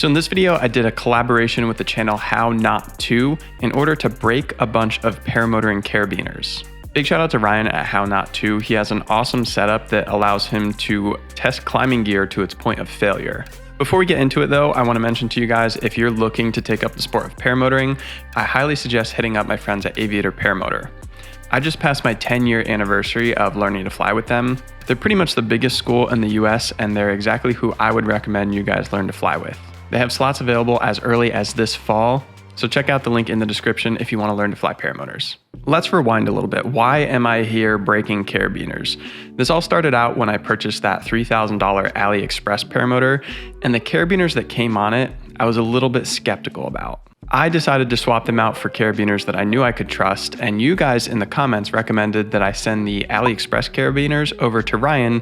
So in this video, I did a collaboration with the channel How Not To in order to break a bunch of paramotoring carabiners. Big shout out to Ryan at How Not To. He has an awesome setup that allows him to test climbing gear to its point of failure. Before we get into it though, I want to mention to you guys, if you're looking to take up the sport of paramotoring, I highly suggest hitting up my friends at Aviator Paramotor. I just passed my 10-year anniversary of learning to fly with them. They're pretty much the biggest school in the US, and they're exactly who I would recommend you guys learn to fly with. They have slots available as early as this fall, so check out the link in the description if you want to learn to fly paramotors. Let's rewind a little bit. Why am I here breaking carabiners? This all started out when I purchased that $3,000 AliExpress paramotor, and the carabiners that came on it, I was a little bit skeptical about. I decided to swap them out for carabiners that I knew I could trust, and you guys in the comments recommended that I send the AliExpress carabiners over to Ryan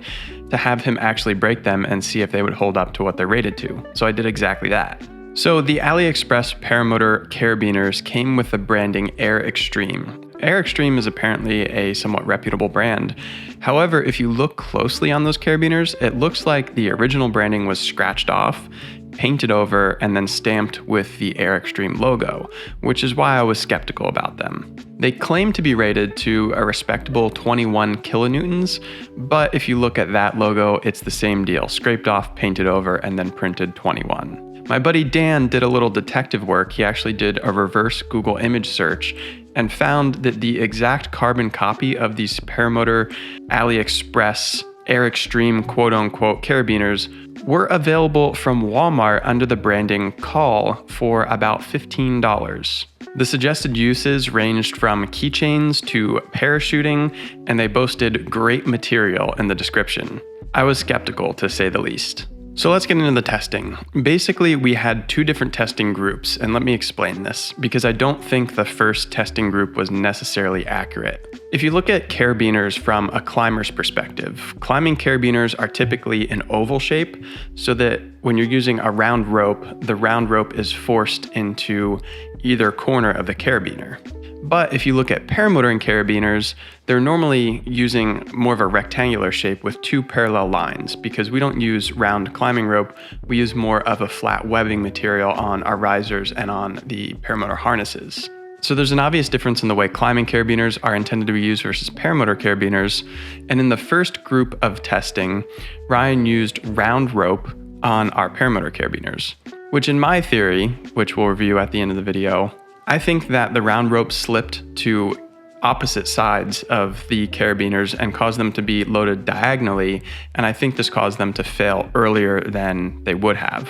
to have him actually break them and see if they would hold up to what they're rated to. So I did exactly that. So the AliExpress paramotor carabiners came with the branding Air Extreme. Air Extreme is apparently a somewhat reputable brand. However, if you look closely on those carabiners, it looks like the original branding was scratched off, painted over, and then stamped with the Air Extreme logo, which is why I was skeptical about them. They claim to be rated to a respectable 21 kilonewtons, but if you look at that logo, it's the same deal, scraped off, painted over, and then printed 21. My buddy Dan did a little detective work. He actually did a reverse Google image search and found that the exact carbon copy of these paramotor AliExpress Air Extreme quote-unquote carabiners were available from Walmart under the branding Call for about $15. The suggested uses ranged from keychains to parachuting, and they boasted great material in the description. I was skeptical, to say the least. So let's get into the testing. Basically, we had two different testing groups, and let me explain this, because I don't think the first testing group was necessarily accurate. If you look at carabiners from a climber's perspective, climbing carabiners are typically an oval shape, so that when you're using a round rope, the round rope is forced into either corner of the carabiner. But if you look at paramotoring carabiners, they're normally using more of a rectangular shape with two parallel lines, because we don't use round climbing rope, we use more of a flat webbing material on our risers and on the paramotor harnesses. So there's an obvious difference in the way climbing carabiners are intended to be used versus paramotor carabiners, and in the first group of testing, Ryan used round rope on our paramotor carabiners, which in my theory, which we'll review at the end of the video, I think that the round rope slipped to opposite sides of the carabiners and caused them to be loaded diagonally, and I think this caused them to fail earlier than they would have.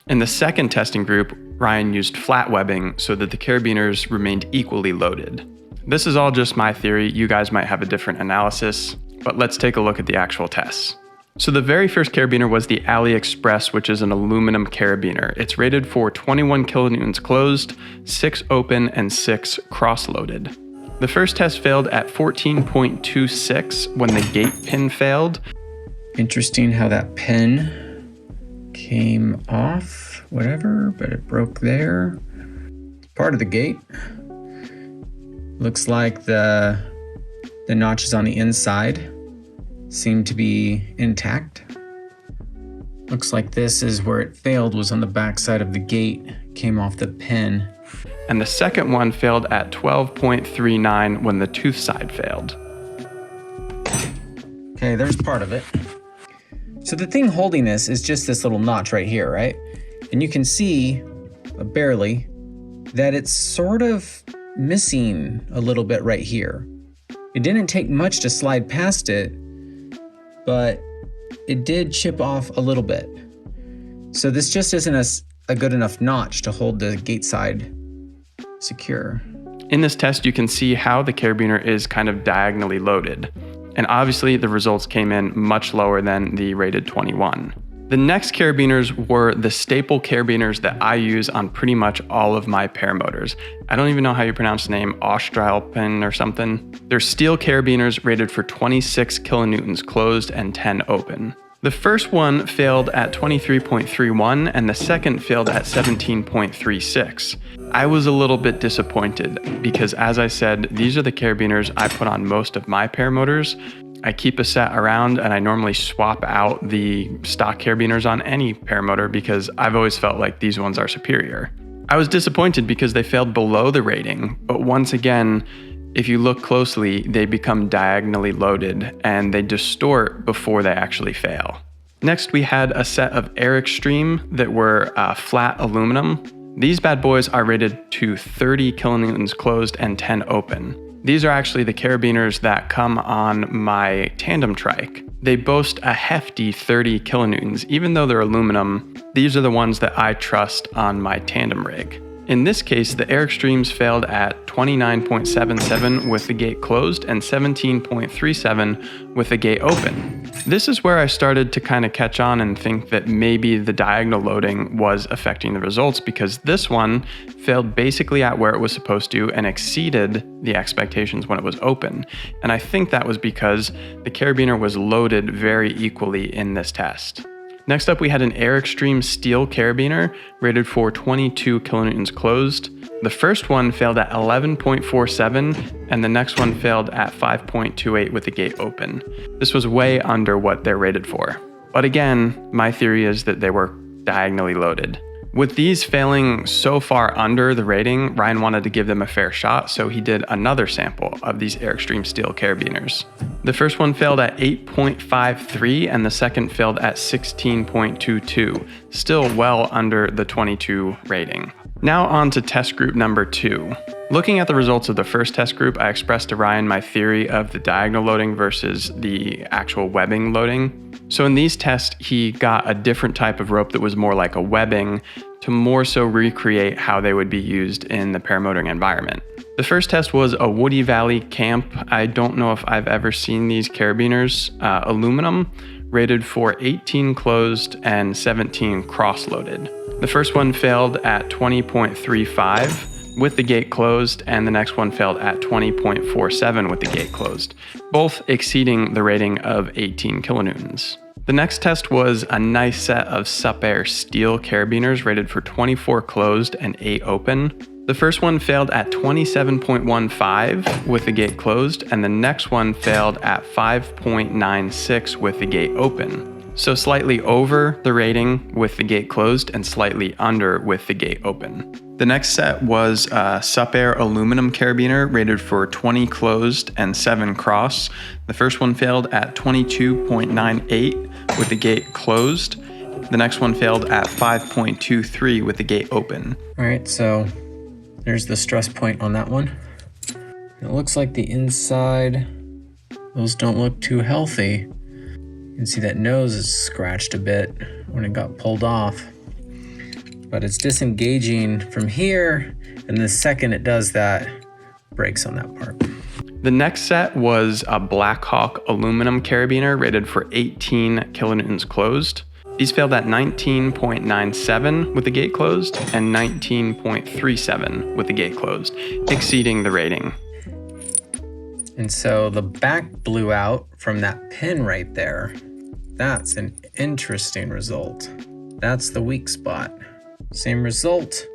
In the second testing group, Ryan used flat webbing so that the carabiners remained equally loaded. This is all just my theory, you guys might have a different analysis, but let's take a look at the actual tests. So the very first carabiner was the AliExpress, which is an aluminum carabiner. It's rated for 21 kilonewtons closed, 6 open, and 6 cross-loaded. The first test failed at 14.26 when the gate pin failed. Interesting how that pin came off, whatever, but it broke there. Part of the gate. Looks like the notches on the inside seem to be intact. Looks like this is where it failed, was on the back side of the gate, came off the pin. And the second one failed at 12.39 when the tooth side failed. Okay, there's part of it. So the thing holding this is just this little notch right here, right? And you can see, barely, that it's sort of missing a little bit right here. It didn't take much to slide past it, but it did chip off a little bit. So this just isn't a good enough notch to hold the gate side secure. In this test, you can see how the carabiner is kind of diagonally loaded. And obviously the results came in much lower than the rated 21. The next carabiners were the staple carabiners that I use on pretty much all of my paramotors. I don't even know how you pronounce the name, Austrialpin or something. They're steel carabiners rated for 26 kilonewtons closed and 10 open. The first one failed at 23.31 and the second failed at 17.36. I was a little bit disappointed because, as I said, these are the carabiners I put on most of my paramotors, I keep a set around, and I normally swap out the stock carabiners on any paramotor because I've always felt like these ones are superior. I was disappointed because they failed below the rating, but once again, if you look closely, they become diagonally loaded and they distort before they actually fail. Next, we had a set of Air Extreme that were flat aluminum. These bad boys are rated to 30 kilonewtons closed and 10 open. These are actually the carabiners that come on my tandem trike. They boast a hefty 30 kilonewtons. Even though they're aluminum, these are the ones that I trust on my tandem rig. In this case, the Air Extremes failed at 29.77 with the gate closed and 17.37 with the gate open. This is where I started to kind of catch on and think that maybe the diagonal loading was affecting the results, because this one failed basically at where it was supposed to and exceeded the expectations when it was open. And I think that was because the carabiner was loaded very equally in this test. Next up, we had an Air Extreme steel carabiner rated for 22 kilonewtons closed. The first one failed at 11.47 and the next one failed at 5.28 with the gate open. This was way under what they're rated for. But again, my theory is that they were diagonally loaded. With these failing so far under the rating, Ryan wanted to give them a fair shot, so he did another sample of these Air Extreme steel carabiners. The first one failed at 8.53 and the second failed at 16.22, still well under the 22 rating. Now on to test group number 2. Looking at the results of the first test group, I expressed to Ryan my theory of the diagonal loading versus the actual webbing loading. So in these tests, he got a different type of rope that was more like a webbing to more so recreate how they would be used in the paramotoring environment. The first test was a Woody Valley camp. I don't know if I've ever seen these carabiners, aluminum, rated for 18 closed and 17 cross-loaded. The first one failed at 20.35 with the gate closed, and the next one failed at 20.47 with the gate closed, both exceeding the rating of 18 kilonewtons. The next test was a nice set of SupAir steel carabiners rated for 24 closed and 8 open. The first one failed at 27.15 with the gate closed, and the next one failed at 5.96 with the gate open. So slightly over the rating with the gate closed and slightly under with the gate open. The next set was a SupAir aluminum carabiner rated for 20 closed and 7 cross. The first one failed at 22.98 with the gate closed. The next one failed at 5.23 with the gate open. All right, so there's the stress point on that one. It looks like the inside, those don't look too healthy. You can see that nose is scratched a bit when it got pulled off. But it's disengaging from here, and the second it does that, breaks on that part. The next set was a Blackhawk aluminum carabiner rated for 18 kilonewtons closed. These failed at 19.97 with the gate closed and 19.37 with the gate closed, exceeding the rating. And so the back blew out from that pin right there. That's an interesting result. That's the weak spot. Same result.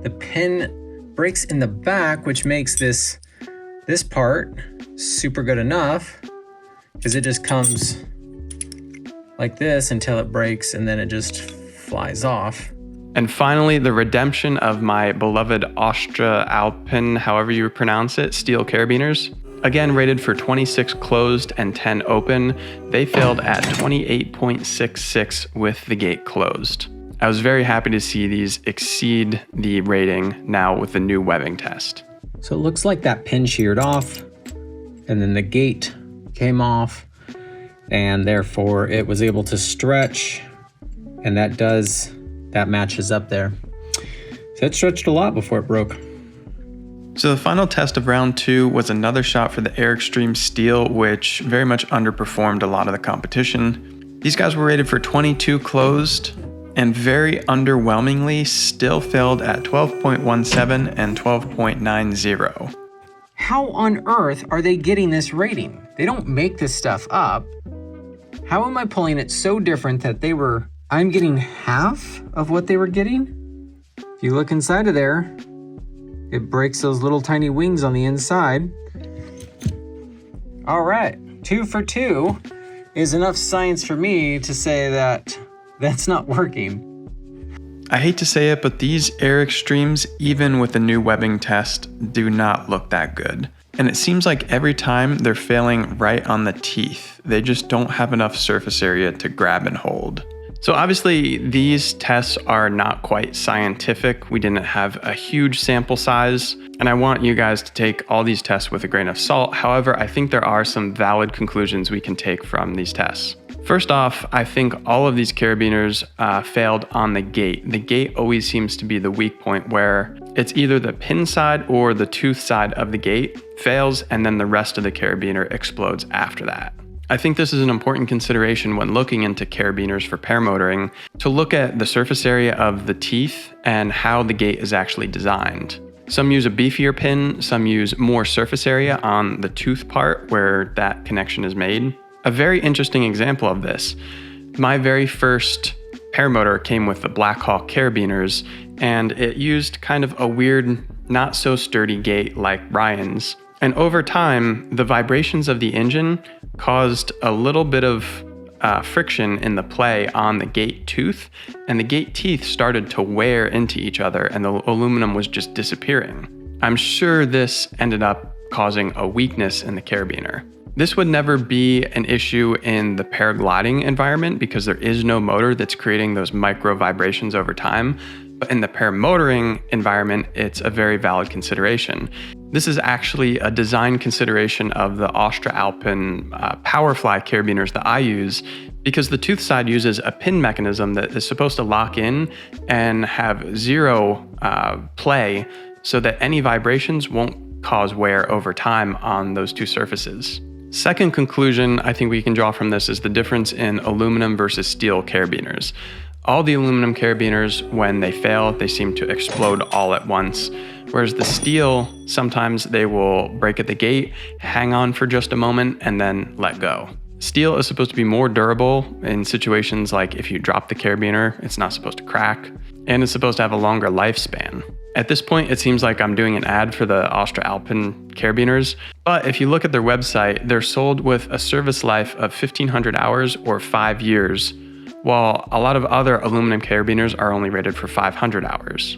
The pin breaks in the back, which makes this part super good enough because it just comes like this until it breaks and then it just flies off. And finally, the redemption of my beloved Austrialpin, however you pronounce it, steel carabiners. Again, rated for 26 closed and 10 open. They failed at 28.66 with the gate closed. I was very happy to see these exceed the rating now with the new webbing test. So it looks like that pin sheared off and then the gate came off and therefore it was able to stretch, and that matches up there. So it stretched a lot before it broke. So the final test of round 2 was another shot for the Air Extreme steel, which very much underperformed a lot of the competition. These guys were rated for 22 closed and very underwhelmingly still failed at 12.17 and 12.90. How on earth are they getting this rating? They don't make this stuff up. How am I pulling it so different that I'm getting half of what they were getting? If you look inside of there, it breaks those little tiny wings on the inside. All right, 2 for 2 is enough science for me to say that that's not working. I hate to say it, but these air extremes, even with the new webbing test, do not look that good. And it seems like every time they're failing right on the teeth. They just don't have enough surface area to grab and hold. So obviously these tests are not quite scientific. We didn't have a huge sample size, and I want you guys to take all these tests with a grain of salt. However, I think there are some valid conclusions we can take from these tests. First off, I think all of these carabiners failed on the gate. The gate always seems to be the weak point, where it's either the pin side or the tooth side of the gate fails, and then the rest of the carabiner explodes after that. I think this is an important consideration when looking into carabiners for paramotoring, to look at the surface area of the teeth and how the gate is actually designed. Some use a beefier pin, some use more surface area on the tooth part where that connection is made. A very interesting example of this, my very first paramotor came with the Blackhawk carabiners, and it used kind of a weird, not so sturdy gate like Ryan's. And over time, the vibrations of the engine caused a little bit of friction in the play on the gate tooth, and the gate teeth started to wear into each other, and the aluminum was just disappearing. I'm sure this ended up causing a weakness in the carabiner. This would never be an issue in the paragliding environment because there is no motor that's creating those micro vibrations over time. But in the paramotoring environment, it's a very valid consideration. This is actually a design consideration of the Austrialpin Powerfly carabiners that I use, because the tooth side uses a pin mechanism that is supposed to lock in and have zero play so that any vibrations won't cause wear over time on those two surfaces. Second conclusion I think we can draw from this is the difference in aluminum versus steel carabiners. All the aluminum carabiners, when they fail, they seem to explode all at once. Whereas the steel, sometimes they will break at the gate, hang on for just a moment, and then let go. Steel is supposed to be more durable in situations like if you drop the carabiner, it's not supposed to crack, and it's supposed to have a longer lifespan. At this point, it seems like I'm doing an ad for the Austrialpin carabiners, but if you look at their website, they're sold with a service life of 1,500 hours or 5 years, while a lot of other aluminum carabiners are only rated for 500 hours.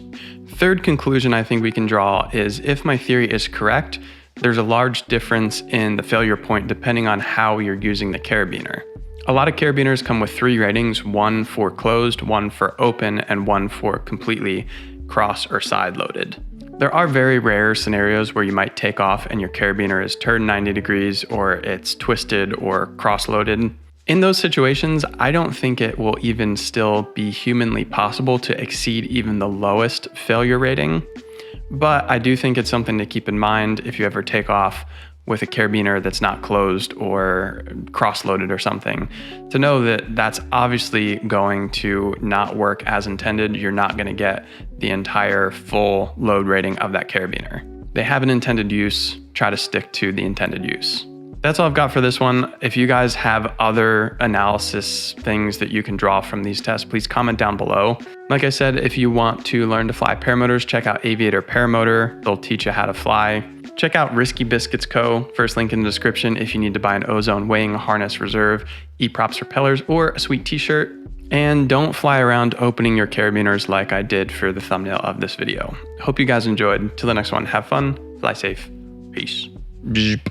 Third conclusion I think we can draw is, if my theory is correct, there's a large difference in the failure point depending on how you're using the carabiner. A lot of carabiners come with 3 ratings, 1 for closed, 1 for open, and 1 for completely cross or side loaded. There are very rare scenarios where you might take off and your carabiner is turned 90 degrees or it's twisted or cross loaded. In those situations, I don't think it will even still be humanly possible to exceed even the lowest failure rating. But I do think it's something to keep in mind if you ever take off with a carabiner that's not closed or cross-loaded or something, to know that that's obviously going to not work as intended. You're not going to get the entire full load rating of that carabiner. They have an intended use, try to stick to the intended use. That's all I've got for this one. If you guys have other analysis things that you can draw from these tests, please comment down below. Like I said, if you want to learn to fly paramotors, check out Aviator Paramotor. They'll teach you how to fly. Check out Risky Biscuits Co. First link in the description if you need to buy an ozone weighing harness reserve, e-props repellers, or a sweet t-shirt. And don't fly around opening your carabiners like I did for the thumbnail of this video. Hope you guys enjoyed. Till the next one, have fun, fly safe, peace.